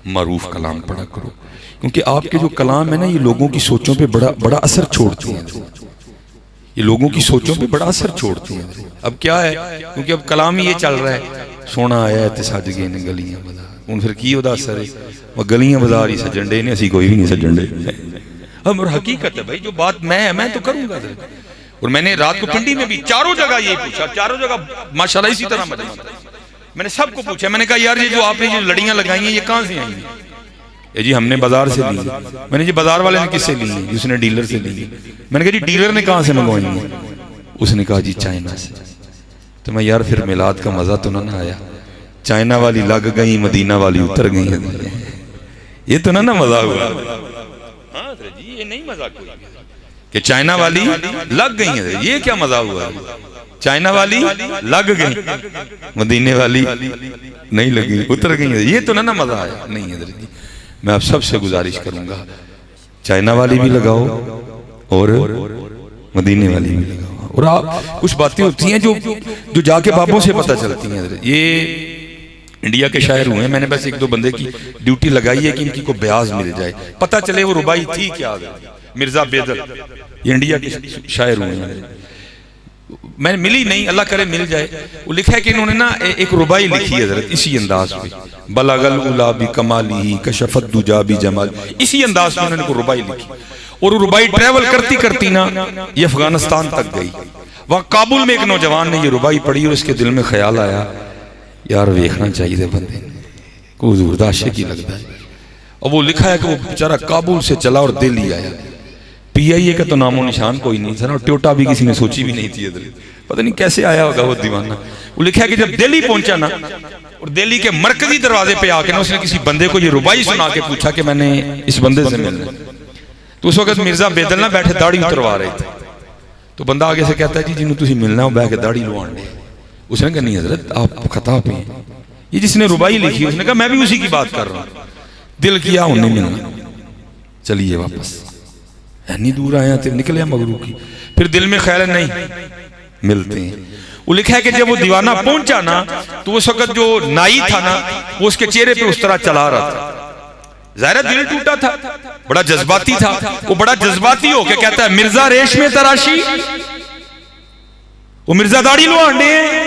معروف کلام پڑھا کرو، کیونکہ آپ کے جو کلام ہے نا یہ لوگوں کی سوچوں پہ بڑا اثر چھوڑتی ہیں، یہ لوگوں کی سوچوں پہ بڑا اثر چھوڑتی ہیں۔ اب کیا ہے، کیونکہ اب کلام ہی یہ چل رہا ہے، سونا آیا ہے تے سج گئے نے گلیاں بازار، ان پھر کی ہودا اثر ہے، وہ گلیاں بازار ہی سجن ڈے نے، اسی کوئی بھی نہیں سجن ڈے۔ اب حقیقت ہے بھائی، جو بات میں تو کروں گا۔ اور میں نے رات کو پنڈی میں بھی چاروں جگہ یہ پوچھا، چاروں جگہ ماشاءاللہ اسی طرح مجمع تھا، میں نے سب کو پوچھا، میں نے کہا یار یہ جو آپ نے جو لڑیاں لگائی ہیں یہ کہاں سے آئی ہیں؟ یہ جی ہم نے بازار سے لی۔ میں نے جی بازار والے نے کس سے لی ہیں؟ جس نے ڈیلر سے لی۔ میں نے کہا جی ڈیلر نے کہاں سے منگوائی ہیں؟ اس نے کہا جی چائنا سے۔ تو میں یار پھر میلاد کا مزہ تو نہ آیا، چائنا والی لگ گئی، مدینہ والی اتر گئی، یہ تو نہ مزہ ہوا۔ ہاں جی یہ نہیں مزہ کوئی کہ چائنا والی لگ گئی ہیں، یہ کیا مزہ ہوا؟ چائنا والی لگ گئی، مدینے والی نہیں لگی، اتر گئی، یہ تو نہ مزہ آیا۔ نہیں ہے جی، میں آپ سب سے گزارش کروں گا چائنا والی بھی لگاؤ اور مدینے والی بھی لگاؤ۔ اور آپ کچھ باتیں ہوتی ہیں جو جا کے بابوں سے پتہ چلتی ہیں۔ یہ انڈیا کے شاعر ہوئے ہیں، میں نے بس ایک دو بندے کی ڈیوٹی لگائی ہے کہ ان کی کو بیاض مل جائے، پتہ چلے وہ ربائی تھی کیا۔ مرزا بیدل یہ انڈیا کے شاعر ہوئے ہیں، میں نے ملی نہیں، اللہ کرے مل جائے۔ وہ لکھا ہے کہ انہوں نے نا ایک ربائی لکھی ہے حضرت اسی انداز پہ، بلغ الاولی بکمالہ کشف الدجی بجمال، اسی انداز میں انہوں نے کو ربائی لکھی۔ اور وہ ربائی ٹریول کرتی کرتی نا یہ افغانستان تک گئی، وہاں کابل میں ایک نوجوان نے یہ ربائی پڑھی اور اس کے دل میں خیال آیا یار ویکھنا چاہیے تھے بندے نے، کو حضور دا عاشق ہی لگتا ہے۔ اور وہ لکھا ہے کہ وہ بیچارہ کابل سے چلا اور دہلی آیا، پی آئی اے کا تو نام و نشان کوئی نہیں تھا، اور ٹیوٹا بھی کسی نے سوچی بھی نہیں تھی، پتہ نہیں کیسے آیا ہوگا وہ دیوانہ۔ وہ لکھا ہے کہ جب دہلی پہنچا نا اور دہلی کے مرکزی دروازے پہ آ کے نا اس نے کسی بندے کو یہ ربائی سنا کے پوچھا کہ میں نے اس بندے سے ملنا، تو اس وقت مرزا بیدل نہ بیٹھے داڑھی اتروا رہے تھے، تو بندہ آگے سے کہتا ہے جی جنہوں تسی ملنا ہو بہ کے داڑھی لوان دے۔ اس نے کہا نہیں حضرت آپ خطا پہ ہیں، یہ جس نے ربائی لکھی اس نے کہا میں بھی اسی کی بات کر رہا ہوں۔ دل کیا انہیں ملنا، چلیے واپس، نہیں دور آیا تھے نکلے مغرو کی، پھر دل میں خیال نہیں ملتے ہیں۔ وہ لکھا ہے کہ جب وہ دیوانہ پہنچا نا تو اس وقت جو نائی تھا نا وہ اس کے چہرے پہ اس طرح چلا رہا تھا، ظاہر دل ٹوٹا تھا، بڑا جذباتی تھا، وہ بڑا جذباتی ہو کے کہتا ہے مرزا ریش میں تراشی، وہ مرزا داڑھی لو آنڈے ہیں،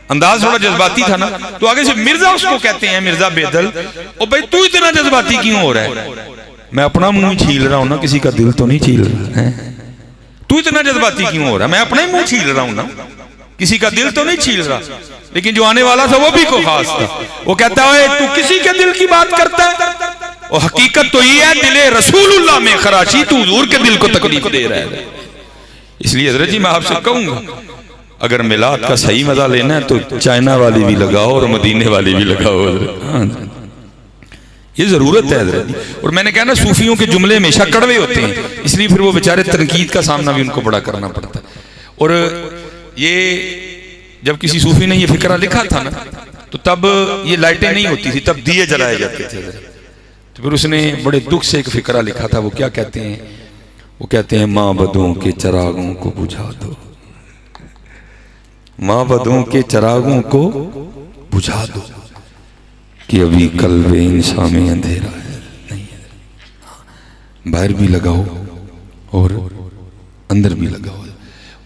انداز تھوڑا جذباتی تھا نا، تو آگے سے مرزا اس کو کہتے ہیں مرزا بیدل، او بھائی تو اتنا جذباتی کیوں ہو رہا ہے؟ میں اپنا منہ چھیل رہا ہوں نا، کسی کا دل تو نہیں چھیل رہا ہے، تو اتنا جذباتی کیوں ہو رہا ہے؟ میں اپنا ہی منہ چھیل رہا ہوں نا، کسی کا دل تو نہیں چھیل رہا۔ لیکن جو آنے والا تھا وہ بھی کوئی خاص تھا، وہ کہتا ہے تو کسی کے دل کی بات کرتا ہے، اور حقیقت تو یہ ہے دل رسول اللہ میں خراشی، تو حضور کے دل کو تکلیف دے رہا ہے۔ اس لیے حضرت جی میں آپ سے کہوں گا اگر میلاد کا صحیح مزہ لینا ہے تو چائنا والی بھی لگاؤ اور مدینے والی بھی لگاؤ، یہ ضرورت ہے حضرت۔ اور میں نے کہا نا صوفیوں کے جملے ہمیشہ کڑوے ہوتے ہیں، اس لیے پھر وہ بیچارے تنقید کا سامنا بھی ان کو بڑا کرنا پڑتا ہے۔ اور یہ جب کسی صوفی نے یہ فقرہ لکھا تھا نا تو تب یہ لائٹیں نہیں ہوتی تھی، تب دیے جلائے جاتے تھے، تو پھر اس نے بڑے دکھ سے ایک فقرہ لکھا تھا، وہ کیا کہتے ہیں؟ وہ کہتے ہیں معبدوں کے چراغوں کو بجھا دو، معبدوں کے چراغوں کو بجھا دو کہ ابھی قلب انسان میں اندھیرا ہے، نہیں ہے، باہر بھی لگاؤ اور اندر بھی لگاؤ۔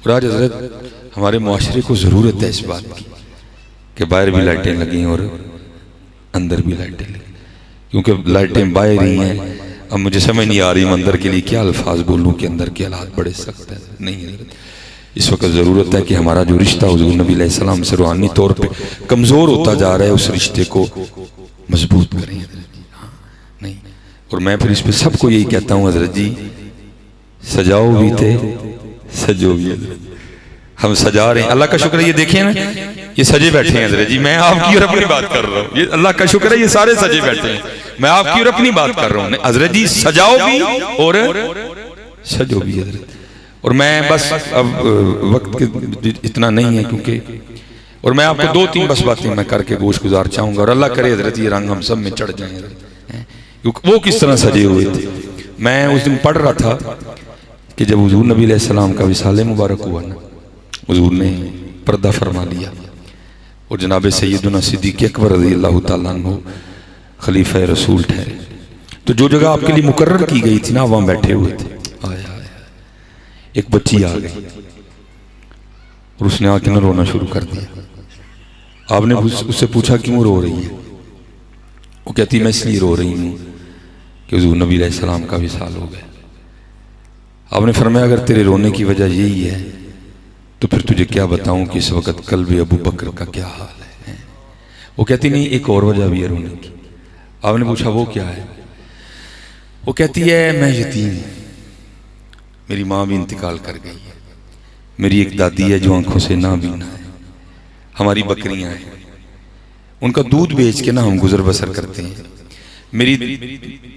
اور آج حضرت ہمارے معاشرے کو ضرورت ہے اس بات کی کہ باہر بھی لائٹیں لگیں اور اندر بھی لائٹیں لگیں، کیونکہ لائٹیں باہر ہی ہیں۔ اب مجھے سمجھ نہیں آ رہی اندر کے لیے کیا الفاظ بولوں کہ اندر کے حالات بڑے سخت ہیں، نہیں ہے۔ اس وقت ضرورت ہے کہ ہمارا جو رشتہ حضور نبی علیہ السلام سے روحانی طور پہ کمزور ہوتا جا رہا ہے اس رشتے کو مضبوط کریں نہیں۔ اور میں پھر اس پہ سب کو یہی کہتا ہوں حضرت جی سجاؤ بھی تھے سجو بھی، ہم سجا رہے ہیں، اللہ کا شکر ہے۔ یہ دیکھیں نا یہ سجے بیٹھے ہیں حضرت جی، میں آپ کی اور اپنی بات کر رہا ہوں، یہ اللہ کا شکر ہے یہ سارے سجے بیٹھے ہیں، میں آپ کی اور اپنی بات کر رہا ہوں حضرت جی، سجاؤ بھی اور سجو بھی حضرت۔ اور میں بس اب وقت اتنا نہیں ہے کیونکہ، اور میں آپ کو دو تین بس باتیں میں کر کے گوش گزار چاہوں گا، اور اللہ کرے حضرت یہ رنگ ہم سب میں چڑھ جائیں کیونکہ وہ کس طرح سجے ہوئے تھے۔ میں اس دن پڑھ رہا تھا کہ جب حضور نبی علیہ السلام کا وصال مبارک ہوا نا، حضور نے پردہ فرما لیا اور جناب سیدنا صدیق اکبر رضی اللہ تعالیٰ عنہ خلیفہ رسول ٹھہرے. تو جو جگہ آپ کے لیے مقرر کی گئی تھی نا وہاں بیٹھے ہوئے تھے. ایک بچی آ گئی اور اس نے آ کے نہ رونا شروع کر دیا. آپ نے اس سے پوچھا کیوں رو رہی ہے؟ وہ کہتی میں اس لیے رو رہی ہوں کہ حضور نبی علیہ السلام کا وصال ہو گیا. آپ نے فرمایا اگر تیرے رونے کی وجہ یہی ہے تو پھر تجھے کیا بتاؤں کہ اس وقت قلب ابو بکر کا کیا حال ہے. وہ کہتی نہیں ایک اور وجہ بھی ہے رونے کی. آپ نے پوچھا وہ کیا ہے؟ وہ کہتی ہے میں یتیم ہوں, میری ماں بھی انتقال کر گئی ہے, میری ایک دادی ہے جو آنکھوں سے نابینا ہے, ہماری بکریاں ہیں, ان کا دودھ بیچ کے نا ہم گزر بسر کرتے ہیں. میری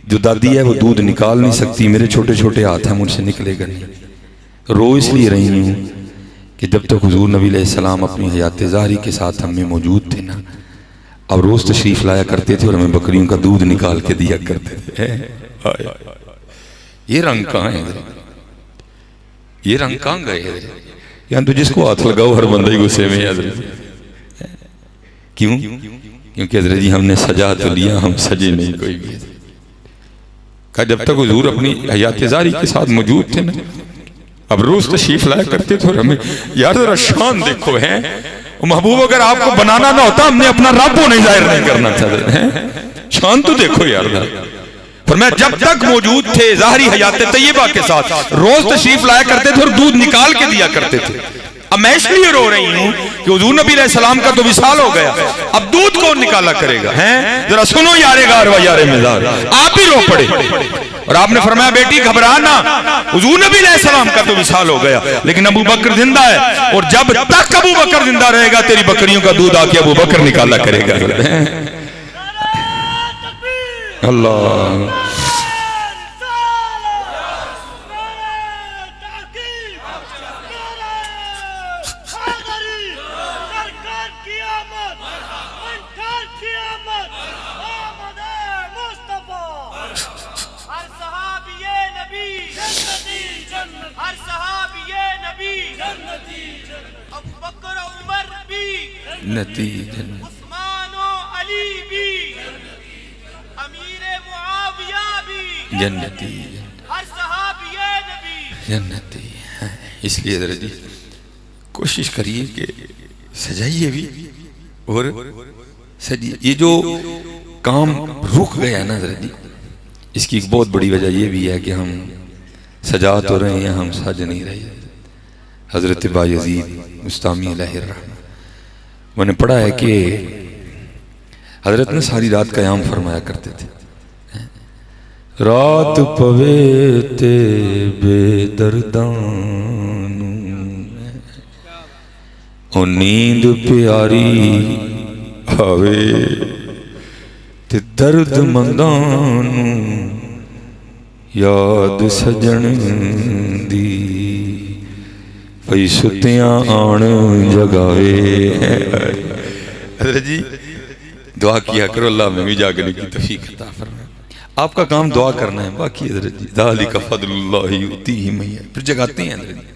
جو دادی ہے وہ دودھ نکال نہیں سکتی, میرے چھوٹے چھوٹے ہاتھ ہیں مجھ سے نکلے گا نہیں. رو اس لیے رہی ہوں کہ جب تک حضور نبی علیہ السلام اپنی حیات ظاہری کے ساتھ ہم میں موجود تھے نا, اب روز تشریف لایا کرتے تھے اور ہمیں بکریوں کا دودھ نکال کے دیا کرتے تھے. یہ رنگ کہاں ہے؟ یہ رنگ کہاں گئے؟ یہاں تو جس کو ہاتھ لگاؤ ہر بندہ ہی غصے میں ہے حضرت. کیوں؟ کیونکہ حضرت جی ہم نے سجا تو لیا, ہم سجے نہیں کوئی بھی. کہا جب تک حضور اپنی حیات ظاہری کے ساتھ موجود تھے نا, اب روز تشریف لایا کرتے تھے اور ہمیں یار ذرا شان دیکھو ہے محبوب, اگر آپ کو بنانا نہ ہوتا ہم نے اپنا رب نہیں ظاہر نہیں کرنا چاہتے. شان تو دیکھو یار. فرمایا جب تک موجود تھے ظاہری حیات طیبہ کے ساتھ روز تشریف لایا کرتے تھے اور دودھ نکال کے دیا کرتے تھے. اب میں اس لیے رو رہی ہوں کہ حضور نبی علیہ السلام کا تو وصال ہو گیا, اب دودھ کون نکالا کرے گا؟ ذرا سنو یار غار و یار مزار, آپ ہی رو پڑے. اور آپ نے فرمایا بیٹی گھبرانا, حضور نبی علیہ السلام کا تو وصال ہو گیا لیکن ابو بکر زندہ ہے, اور جب تک ابو بکر زندہ رہے گا تیری بکریوں کا دودھ آ کے ابو بکر نکالا کرے گا. اللہ عثمان و علی بھی, امیر معاویہ بھی جنتی, ہر صحابی نبی جنتی. اس لیے حضرت جی کوشش کریے کہ سجائیے بھی اور سجیے. یہ جو کام رک گیا نا حضرت جی, اس کی ایک بہت بڑی وجہ یہ بھی ہے کہ ہم سجا تو رہے ہیں, ہم سج نہیں رہے. حضرت بایزید مستامی علیہ الرحمہ میں نے پڑھا ہے کہ حضرت نے ساری رات قیام فرمایا کرتے تھے. رات پوے تے بے دردان او نیند پیاری آوے تے درد مندان یاد سجن دی پئی ستیاں آن جگاوے. حضرت جی دعا کیا کرو اللہ میں بھی جاگنے کی توفیق عطا فرمائے. آپ کا کام دعا کرنا ہے, باقی حضرت جی ذالک فضل اللہ یؤتیہ من یشاء. پھر جگاتے ہیں حضرت جی.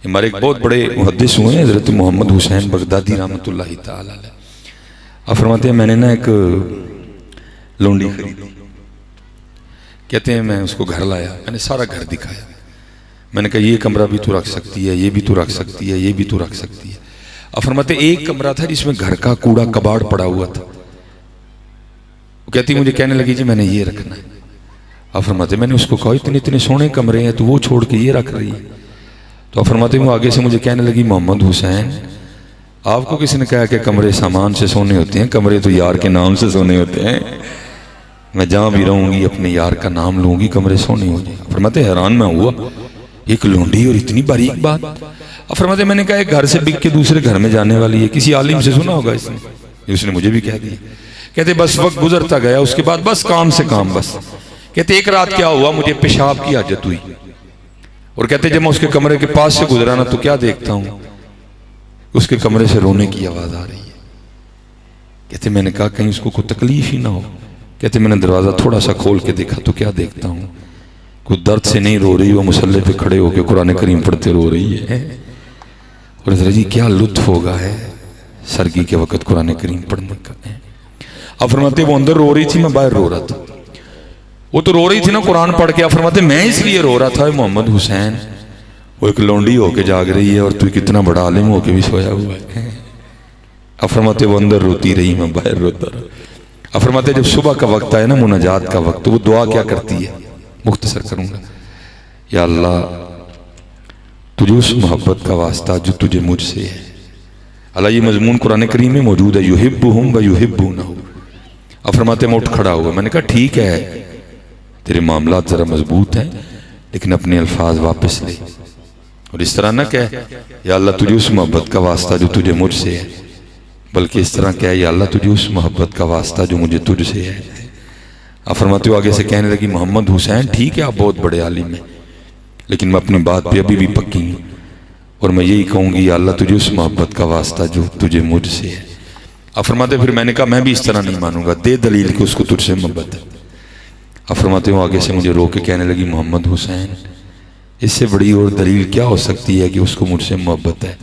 ہمارے ایک بہت بڑے محدث ہوئے ہیں حضرت محمد حسین بغدادی رحمۃ اللہ تعالی علیہ. آپ فرماتے ہیں میں نے نا ایک لونڈی خریدی, کہتے ہیں میں اس کو گھر لایا, میں نے سارا گھر دکھایا, میں نے کہا یہ کمرہ بھی تو رکھ سکتی ہے, یہ بھی تو رکھ سکتی ہے, یہ بھی تو رکھ سکتی ہے. اب فرماتے ایک کمرہ تھا جس میں گھر کا کوڑا کباڑ پڑا ہوا تھا. وہ کہتی مجھے کہنے لگی جی میں نے یہ رکھنا ہے. اب فرماتے میں نے اس کو کہا اتنے سونے کمرے ہیں تو وہ چھوڑ کے یہ رکھ رہی ہے. تو اب فرماتے وہ آگے سے مجھے کہنے لگی محمد حسین آپ کو کسی نے کہا کہ کمرے سامان سے سونے ہوتے ہیں, کمرے تو یار کے نام سے سونے ہوتے ہیں. میں جہاں بھی رہوں گی اپنے یار کا نام لوں گی, کمرے سونے ہو جائیں. فرماتے حیران میں ہوا ایک لونڈی اور اتنی باریک بات. اب فرماتے میں نے کہا ایک گھر سے بک کے دوسرے گھر میں جانے والی ہے, کسی عالم سے سنا ہوگا اس نے مجھے بھی کہہ دیا. کہتے بس وقت گزرتا گیا, اس کے بعد بس کام سے کام. بس کہتے ایک رات کیا ہوا, مجھے پیشاب کی حاجت ہوئی, اور کہتے جب میں اس کے کمرے کے پاس سے گزرانا تو کیا دیکھتا ہوں, اس کے کمرے سے رونے کی آواز آ رہی ہے. کہتے میں نے کہا کہیں اس کو کوئی تکلیف ہی نہ ہو. کہتے میں نے دروازہ تھوڑا سا کھول کے دیکھا تو کیا دیکھتا ہوں, کوئی درد سے نہیں رو رہی, وہ مصلی پہ کھڑے ہو کے قرآن کریم پڑھتے رو رہی ہے. اور حضرت جی کیا لطف ہوگا ہے سرگی کے وقت قرآن کریم پڑھنے کا. آپ فرماتے وہ اندر رو رہی تھی، میں باہر رو رہا تھا. وہ تو رو رہی تھی نا قرآن پڑھ کے. آپ فرماتے میں اس لیے رو رہا تھا محمد حسین وہ ایک لونڈی ہو کے جاگ رہی ہے اور تو کتنا بڑا عالم ہو کے بھی سویا ہوا ہے. آپ فرماتے وہ اندر روتی رہی، میں باہر روتا رہا. آپ فرماتے جب صبح کا وقت آئے نا مناجات کا وقت، تو وہ دعا کیا کرتی ہے، مختصر کروں گا. یا اللہ تجھے اس محبت کا واسطہ جو تجھے مجھ سے ہے. اللہ یہ مضمون قرآن کریم میں موجود ہے، یحبہم و یحبونہ. اب فرماتے میں اٹھ کھڑا ہوا. میں نے کہا ٹھیک ہے تیرے معاملات ذرا مضبوط ہیں لیکن اپنے الفاظ واپس لے، اور اس طرح نہ کہہ یا اللہ تجھے اس محبت کا واسطہ جو تجھے مجھ سے ہے، بلکہ اس طرح کہہ یا اللہ تجھے اس محبت کا واسطہ جو مجھے تجھ سے ہے. اب فرماتے ہو آگے سے کہنے لگی محمد حسین ٹھیک ہے آپ بہت بڑے عالم ہیں لیکن میں اپنی بات پہ ابھی بھی پکی ہوں، اور میں یہی کہوں گی یا اللہ تجھے اس محبت کا واسطہ جو تجھے مجھ سے ہے. اب فرماتے پھر میں نے کہا میں بھی اس طرح نہیں مانوں گا، دے دلیل کہ اس کو تجھ سے محبت ہے. اب فرماتے ہو آگے سے مجھے رو کے کہنے لگی محمد حسین اس سے بڑی اور دلیل کیا ہو سکتی ہے کہ اس کو مجھ سے محبت ہے.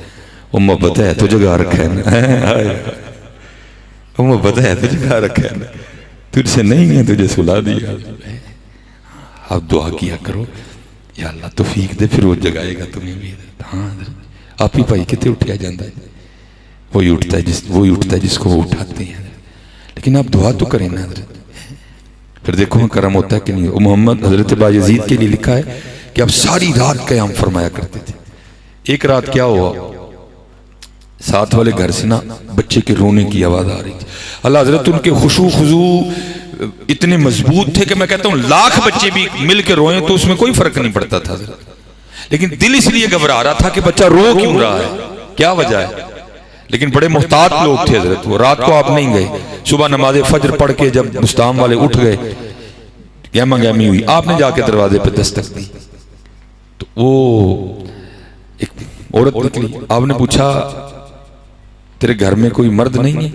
وہ محبت ہے تو جگہ رکھا ہے نا، وہ محبت ہے تو جگہ رکھا ہے نا، تجھ سے نہیں ہے تجھے سلا دیا. آپ دعا کیا کرو یا اللہ توفیق دے، پھر وہ جگائے گا تمہیں بھی. ہاں آپ ہی بھائی کتے اٹھیا جاندہ ہے، وہی اٹھتا ہے جس کو وہ اٹھاتے ہیں. لیکن آپ دعا تو کریں نا حضرت، پھر دیکھو کرم ہوتا ہے کہ نہیں. محمد حضرت بایزید کے لیے لکھا ہے کہ آپ ساری رات قیام فرمایا کرتے تھے. ایک رات کیا ہوا، ساتھ والے گھر سے نا بچے کے رونے کی آواز آ رہی تھی. اللہ حضرت ان کے خشوع خضوع اتنے مضبوط تھے کہ میں کہتا ہوں لاکھ بچے بھی مل کے روئیں تو اس میں کوئی فرق نہیں پڑتا تھا حضرت. لیکن دل اس لیے گھبرا رہا تھا کہ بچہ رو کیوں رہا ہے، کیا وجہ ہے. لیکن بڑے محتاط لوگ تھے حضرت. وہ رات کو آپ نہیں گئے، صبح نماز فجر پڑھ کے جب مستعام والے اٹھ گئے گہما گہمی ہوئی، آپ نے جا کے دروازے پہ دستک دی تو وہ ایک عورت نکلی. آپ نے پوچھا تیرے گھر میں کوئی مرد نہیں ہے؟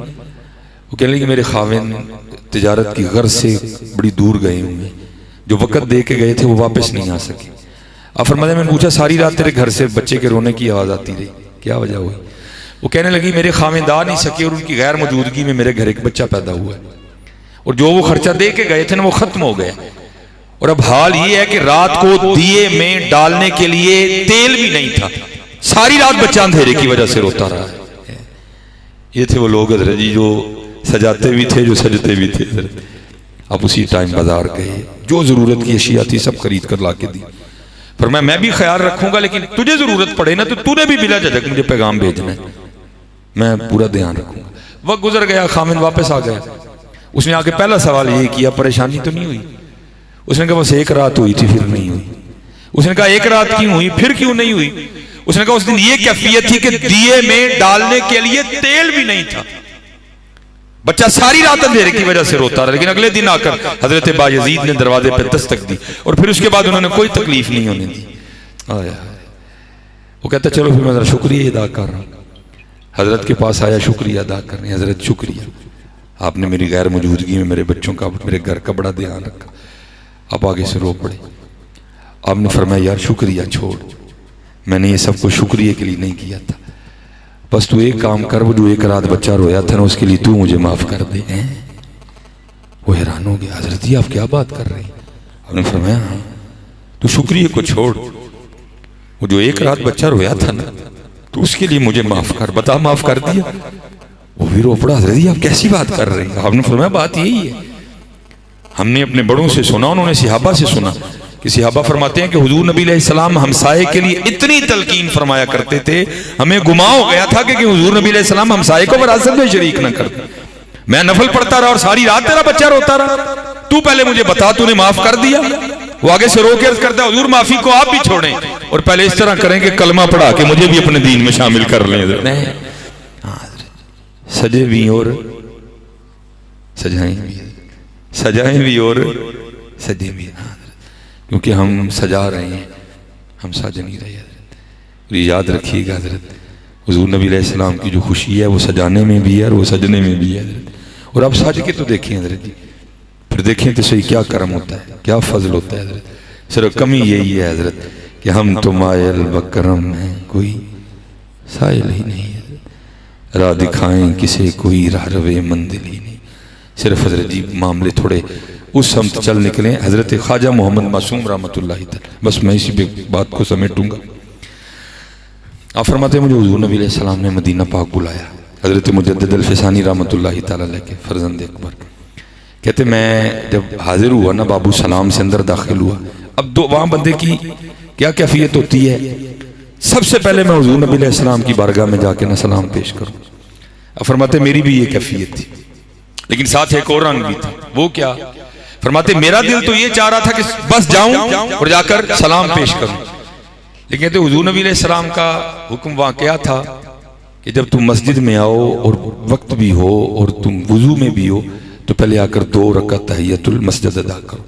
وہ کہنے لگی میرے خاوند تجارت کی غرض سے بڑی دور گئے ہوئے، جو وقت دے کے گئے تھے وہ واپس نہیں آ سکے. اب فرمایا میں نے پوچھا ساری رات تیرے گھر سے بچے کے رونے کی آواز آتی رہی، کیا وجہ ہوئی؟ وہ کہنے لگی میرے خاوند آ نہیں سکے اور ان کی غیر موجودگی میں میرے گھر ایک بچہ پیدا ہوا ہے، اور جو وہ خرچہ دے کے گئے تھے نا وہ ختم ہو گیا، اور اب حال یہ ہے کہ رات کو دیے میں ڈالنے کے لیے تیل بھی نہیں تھا. ساری رات بچہ اندھیرے کی وجہ سے روتا رہا ہے. یہ تھے وہ لوگ حضرت جی جو سجاتے بھی تھے جو سجتے بھی تھے حضرت. آپ اسی ٹائم بازار گئے، جو ضرورت کی اشیاء تھی سب خرید کر لا کے دی. فرمایا میں بھی خیال رکھوں گا لیکن تجھے ضرورت پڑے نا تو تو نے بھی بلا جھجک مجھے پیغام بھیجنا ہے، میں پورا دھیان رکھوں گا. وقت گزر گیا، خامن واپس آ گیا. اس نے آ کے پہلا سوال یہ کیا پریشانی تو نہیں ہوئی؟ اس نے کہا بس ایک رات ہوئی تھی پھر نہیں ہوئی. اس نے کہا ایک رات کیوں ہوئی پھر کیوں نہیں ہوئی؟ اس نے کہا اس دن یہ کیفیت تھی کہ دیے میں ڈالنے کے لیے تیل بھی نہیں تھا. بچہ ساری رات اندھیرے کی وجہ سے روتا رہا، لیکن اگلے دن آ کر حضرت بایزید نے دروازے پہ دستک دی اور پھر اس کے بعد انہوں نے کوئی تکلیف نہیں ہونے دی. وہ کہتا چلو پھر میں ذرا شکریہ ادا کر رہا ہوں. حضرت کے پاس آیا شکریہ ادا کرنے. حضرت شکریہ، آپ نے میری غیر موجودگی میں میرے بچوں کا میرے گھر کا بڑا دھیان رکھا. آپ آگے سے رو پڑے. آپ نے فرمایا یار شکریہ چھوڑ، میں نے یہ سب کو شکریہ کے لیے نہیں کیا تھا، بس تو ایک کام کر، وہ جو ایک رات بچہ رویا تھا نا اس کے لیے تو مجھے معاف کر دے. وہ حیران ہو گیا، حضرت جی آپ کیا بات کر رہے ہیں؟ آپ نے فرمایا ہاں تو شکریہ کو چھوڑ، وہ جو ایک رات بچہ رویا تھا نا تو اس کے لیے مجھے معاف کر. بتا معاف کر دیا؟ وہ بھی رو پڑا، حضرت جی آپ کیسی بات کر رہے ہیں؟ آپ نے فرمایا بات یہی ہے، ہم نے اپنے بڑوں سے سنا، انہوں نے صحابہ سے سنا کہ صحابہ فرماتے ہیں کہ حضور نبی علیہ السلام ہمسائے کے لیے اتنی تلقین فرمایا کرتے تھے ہمیں گما ہو گیا تھا کہ حضور نبی علیہ السلام ہمسائے کو وراثت میں شریک نہ کرتے. میں نفل پڑھتا رہا اور ساری رات تیرا بچہ روتا رہا، تو پہلے مجھے بتا تو نے معاف کر دیا؟ وہ آگے سے رو کے عرض کرتا ہے حضور معافی کو آپ بھی چھوڑیں اور پہلے اس طرح کریں کہ کلمہ پڑھا کے مجھے بھی اپنے دین میں شامل کر لیں. سجے بھی اور سجائیں بھی، سجائیں بھی اور سجے بھی، کیونکہ ہم سجا رہے ہیں، ہم سج نہیں رہے حضرت. یاد رکھیے گا حضرت حضور نبی علیہ السلام کی جو خوشی ہے وہ سجانے میں بھی ہے اور وہ سجنے میں بھی ہے حضرت. اور آپ سج کے تو دیکھیں حضرت جی، پھر دیکھیں تو صحیح کیا کرم ہوتا ہے، کیا فضل ہوتا ہے حضرت. صرف کمی یہی ہے حضرت کہ ہم تو مائل بکرم ہیں، کوئی سائل ہی نہیں حضرت. راہ دکھائیں کسے کوئی راہ روے منزل ہی نہیں. صرف حضرت جی معاملے تھوڑے اس سمت چل نکلیں. حضرت خواجہ محمد معصوم رحمۃ اللہ تعالی، بس میں اسی بات کو سمیٹوں گا. آپ فرماتے ہیں مجھے حضور نبی علیہ السلام نے مدینہ پاک بلایا. حضرت مجدد الفسانی رحمۃ اللہ تعالی علیہ کے فرزند اکبر کہتے میں جب حاضر ہوا نا بابو سلام سے اندر داخل ہوا. اب وہاں بندے کی کیا کیفیت ہوتی ہے؟ سب سے پہلے میں حضور نبی علیہ السلام کی بارگاہ میں جا کے نہ سلام پیش کروں. اب فرماتے میری بھی یہ کیفیت تھی، لیکن ساتھ ایک اور رنگ بھی تھا. وہ کیا؟ فرماتے میرا دل تو یہ چاہ رہا تھا کہ بس جاؤں اور جا کر سلام پیش کروں، لیکن کہتے حضور نبی علیہ السلام کا حکم وہاں کیا تھا کہ جب تم مسجد میں آؤ اور وقت بھی ہو اور تم وضو میں بھی ہو تو پہلے آ کر 2 رکعت تحیت المسجد ادا کرو.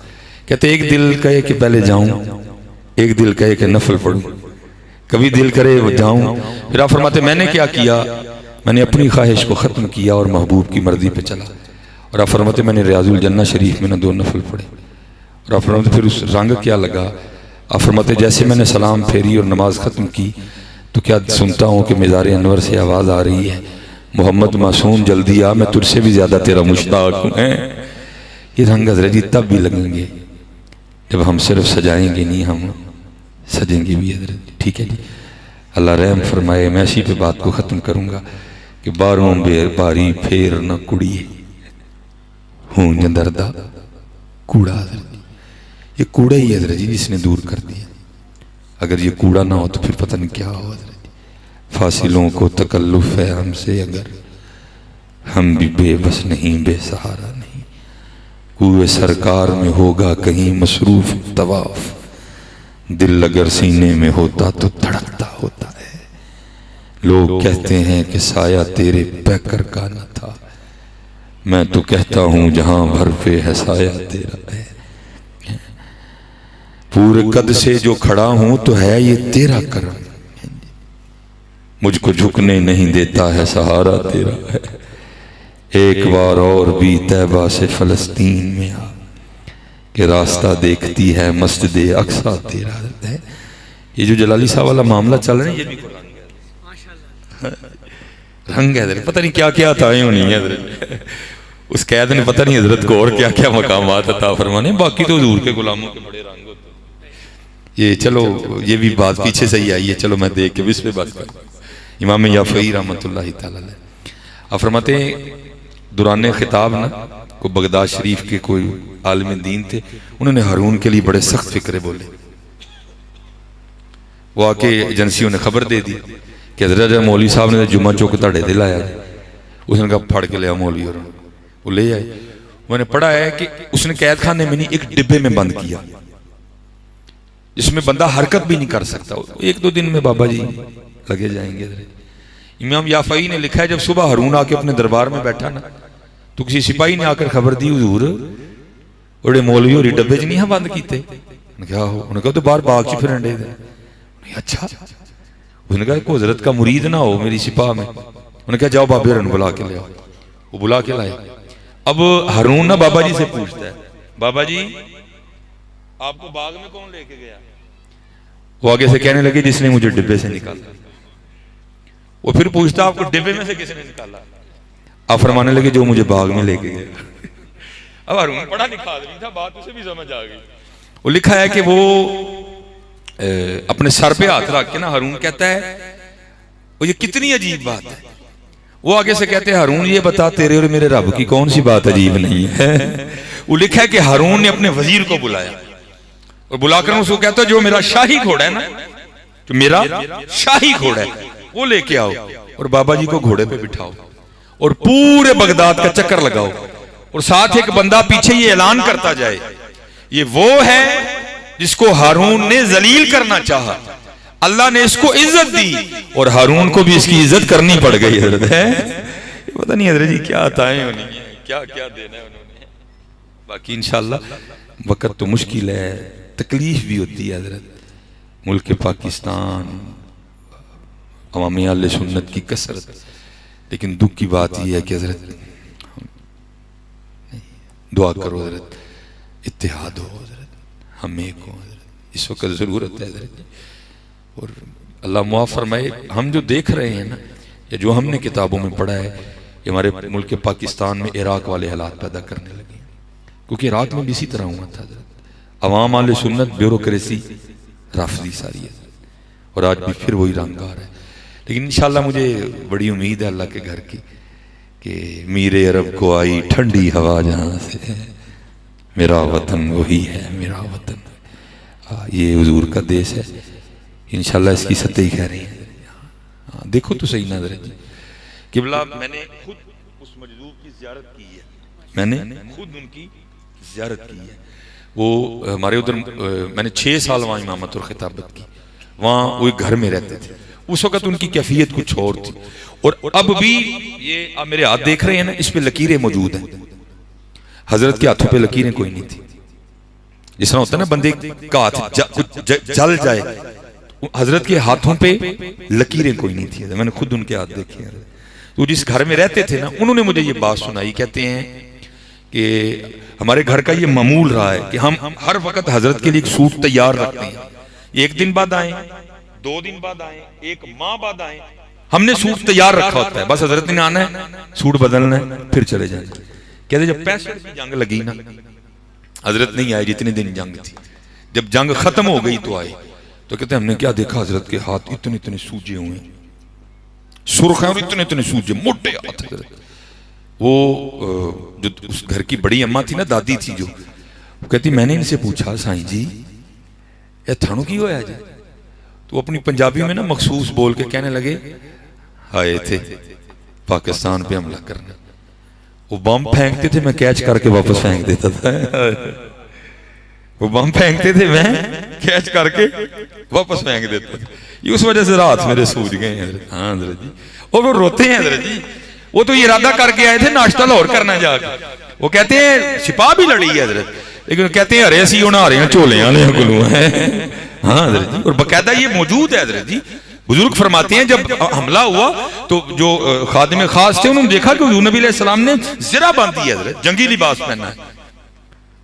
کہتے ایک دل کہے کہ پہلے جاؤں، ایک دل کہے کہ نفل پڑھوں، کبھی دل کرے وہ جاؤں. پھر آپ فرماتے میں نے کیا کیا؟ میں نے اپنی خواہش کو ختم کیا اور محبوب کی مرضی پہ چلا. اور آپ فرماتے میں نے ریاض الجنہ شریف میں 2 نفل پڑھے. اور آپ فرماتے پھر اس رنگ کیا لگا؟ آپ فرماتے جیسے میں نے سلام پھیری اور نماز ختم کی تو کیا سنتا ہوں کہ مزار انور سے آواز آ رہی ہے محمد معصوم جلدی آ، میں تجھ سے بھی زیادہ تیرا مشتاق ہوں. یہ رنگ حضرت جی تب بھی لگیں گے جب ہم صرف سجائیں گے نہیں، ہم سجیں گے بھی حضرت. ٹھیک ہے جی، اللہ رحم فرمائے. میں اسی پہ بات کو ختم کروں گا کہ باروں بیر باری پھیر نہ کڑی ہوں دردہ کوڑا. حضرت یہ کوڑا ہی حضرت جی جس نے دور کر دیا. اگر یہ کوڑا نہ ہو تو پھر پتہ نہیں کیا ہو حضرت. فاصلوں کو تکلف ہے ہم سے اگر، ہم بھی بے بس نہیں، بے سہارا نہیں. کوئے سرکار میں ہوگا کہیں مصروف طواف، دل اگر سینے میں ہوتا تو دھڑکتا ہوتا ہے. لوگ کہتے ہیں کہ سایہ تیرے پیکر کا نہ تھا، میں تو کہتا ہوں جہاں بھر پہ ہے سایہ تیرا ہے. پورے قد سے جو کھڑا ہوں تو ہے یہ تیرا کرم، مجھ کو جھکنے نہیں دیتا ہے سہارا تیرا ہے. ایک بار اور بھی طیبہ سے فلسطین میں آ کہ راستہ دیکھتی ہے مسجد اقصیٰ تیرا ہے. یہ جو جلالی صاحب والا معاملہ چل رہا ہے یہ بھی رنگ ہے حضرت. پتہ نہیں کیا کیا عطائیں ہونی ہیں حضرت. اس قید نے پتہ نہیں حضرت کو اور کیا کیا مقامات عطا فرمانے. باقی تو حضور کے غلاموں کے بڑے رنگ ہوتے ہیں. یہ چلو یہ بھی بات پیچھے سے ہی آئی ہے، چلو میں دیکھ کے اس پہ بات کروں. امام یافعی رحمۃ اللہ تعالی علیہ آپ فرماتے ہیں دوران خطاب نا کو بغداد شریف کے کوئی عالم دین تھے، انہوں نے ہارون کے لیے بڑے سخت فکرے بولے. وہ آ کے ایجنسیوں نے خبر دے دی کہ حضرت مولوی صاحب نے جمعہ چوک تاڑے دل آیا. اس نے کہا پھڑ کے لیا مولوی، اور وہ لے آئے. میں نے پڑھا ہے کہ اس نے قید خانے میں نہیں ایک ڈبے میں بند کیا جس میں بندہ حرکت بھی نہیں کر سکتا. 1-2 دن میں بابا جی لگے جائیں گے. امام یافعی نے لکھا ہے جب صبح ہارون آ کے اپنے دربار میں بیٹھا نا تو کسی سپاہی نے آ کر خبر دی حضور بڑے مولوی اور ڈبے چ نہیں بند کیتے. کیا ہو؟ انہوں نے کہا تو باہر باغ چ پھرن دے. اچھا. اس نے کہا کہ حضرت کا مرید نہ ہو میری سپاہ میں. انہوں نے کہا جاؤ بابے رن بلا کے لے آؤ. وہ بلا کے لائے. اب ہارون نا بابا جی سے پوچھتا ہے بابا جی آپ کو باغ میں کون لے کے گیا؟ وہ آگے سے کہنے لگے جس نے مجھے ڈبے سے نکالا. وہ پھر پوچھتا آپ کو ڈبے میں سے کس نے نکالا؟ آپ فرمانے لگے جو مجھے باغ میں لے کے گیا. اب ہارون پڑھا لکھا آدمی تھا، بات اسے بھی سمجھ آ گئی. وہ لکھا ہے کہ وہ اپنے سر پہ ہاتھ رکھ کے نا ہارون کہتا ہے وہ یہ کتنی عجیب بات ہے. وہ آگے سے کہتے ہیں ہارون یہ بتا تیرے اور میرے رب کی کون سی بات عجیب نہیں ہے. وہ لکھا ہے کہ ہارون نے اپنے وزیر کو بلایا اور بلا کر اس کو کہتا ہے جو میرا شاہی گھوڑا ہے نا، جو میرا شاہی گھوڑا ہے وہ لے کے آؤ اور بابا جی کو گھوڑے پہ بٹھاؤ اور پورے بغداد کا چکر لگاؤ اور ساتھ ایک بندہ پیچھے یہ اعلان کرتا جائے یہ وہ ہے جس کو ہارون نے ذلیل کرنا چاہا، اللہ نے اس کو عزت دی اور ہارون کو بھی اس کی عزت کرنی پڑ گئی. حضرت ہے پتہ نہیں حضرت جی کیا عطائیں ہونی ہیں، کیا کیا دینا ہے انہوں نے. باقی انشاءاللہ وقت تو مشکل ہے، تکلیف بھی ہوتی ہے حضرت. ملک پاکستان عوامی اہل سنت کی کثرت، لیکن دکھ کی بات یہ ہے کہ حضرت دعا کرو حضرت اتحاد ہو حضرت، ہم ایک ہوں حضرت، اس وقت ضرورت ہے حضرت. اور اللہ معاف فرمائے ہم جو دیکھ رہے ہیں نا یا جو ہم نے کتابوں میں پڑھا ہے یہ ہمارے ملک پاکستان میں عراق والے حالات پیدا کرنے لگے ہیں، کیونکہ عراق میں بھی اسی طرح ہوا تھا حضرت، عوام اہل سنت بیوروکریسی رافضی ساری ہے، اور آج بھی پھر وہی رنگ آ رہا ہے۔ لیکن انشاءاللہ مجھے بڑی امید ہے اللہ کے گھر کی کہ میر عرب کو آئی ٹھنڈی ہوا جہاں سے، میرا وطن وہی ہے میرا وطن، یہ حضور کا دیش ہے، انشاءاللہ اس کی سطح ہی کہہ رہی ہیں۔ دیکھو تو صحیح نظر ہے قبلہ، میں نے خود اس مجذوب کی زیارت کی ہے، میں نے خود ان کی زیارت کی ہے۔ وہ ہمارے ادھر میں نے 6 سال وہاں امامت اور خطابت کی، وہاں وہ ایک گھر میں رہتے تھے، اس وقت ان کی کیفیت کچھ اور تھی، اور اب بھی یہ آپ میرے ہاتھ دیکھ رہے ہیں نا، اس پہ لکیریں موجود ہیں، حضرت کے ہاتھوں پہ لکیریں کوئی نہیں تھی، جس طرح ہوتا ہے نا بندے کا ہاتھ جل جائے، حضرت کے ہاتھوں پہ لکیریں کوئی نہیں تھی، میں نے خود ان کے ہاتھ دیکھے ہیں۔ تو جس گھر میں رہتے تھے نا، انہوں نے مجھے یہ بات سنائی، کہتے ہیں کہ ہمارے گھر کا یہ معمول رہا ہے کہ ہم ہر وقت حضرت کے لیے ایک سوٹ تیار رکھتے ہیں، 1 دن بعد آئیں، 2 دن بعد آئیں، 1 ماہ بعد آئیں، ہم نے سوٹ تیار رکھا ہوتا ہے، بس حضرت نے آنا ہے، سوٹ بدلنا ہے، پھر چلے جائیں۔ کہتے جب 65 کی جنگ لگی نا، حضرت نہیں آئے جتنے دن جنگ تھی، جب جنگ ختم ہو گئی تو آئے، تو کہتے ہیں ہم نے کیا دیکھا، حضرت کے ہاتھ اتنے اتنے سوجے ہوئے ہیں، سرخ ہیں اور اتنے اتنے سوجے، موٹے ہاتھ حضرت۔ وہ جو اس گھر کی بڑی اماں تھی نا، دادی تھی جو، وہ کہتی میں نے ان سے پوچھا سائیں جی یہ تھانوں کی ہویا جی؟ تو اپنی پنجابی میں نا مخصوص بول کے کہنے لگے آئے تھے پاکستان پہ حملہ کرنا، وہ بم پھینکتے تھے میں کیچ کر کے واپس پھینک دیتا تھا، وہ بم پھینکتے تھے میں کیچ کر کے واپس پھینک دیتا تھا، یہ اس وجہ سے رات میرے سوج گئے ہیں حضرت۔ ہاں حضرت جی، اور وہ روتے ہیں حضرت جی، وہ تو ارادہ کر کے آئے تھے ناشتہ لاہور کرنا جا کے، وہ کہتے ہیں سپاہ بھی لڑی ہے حضرت، لیکن کہتے ہیں ارے سی ہونا رہے ہیں چولے والے گلو ہیں۔ ہاں حضرت جی، اور باقاعدہ یہ موجود ہے حضرت جی، بزرگ فرماتے ہیں جب حملہ ہوا تو جو خادم خاص تھے انہوں نے دیکھا کہ حضور نبی علیہ السلام نے زرہ باندھی ہے حضرت، جنگی لباس پہنا ہے،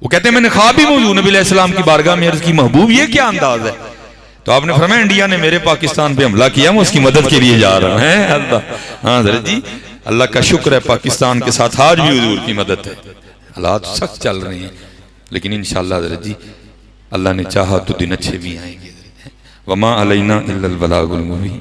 وہ کہتے ہیں میں نے خواب ہی حضور نبی علیہ السلام کی بارگاہ میں عرض کی محبوب یہ کیا انداز ہے، تو آپ نے فرمایا انڈیا نے میرے پاکستان پہ حملہ کیا، میں اس کی مدد کے لیے جا رہا ہوں۔ اللہ، ہاں حضرت جی، اللہ کا شکر ہے پاکستان کے ساتھ آج بھی حضور کی مدد ہے، حالات سخت چل رہے ہیں، لیکن انشاءاللہ حضرت جی اللہ نے چاہا تو دن اچھے بھی آئیں گے۔ وما علینا الا البلاغ المبین۔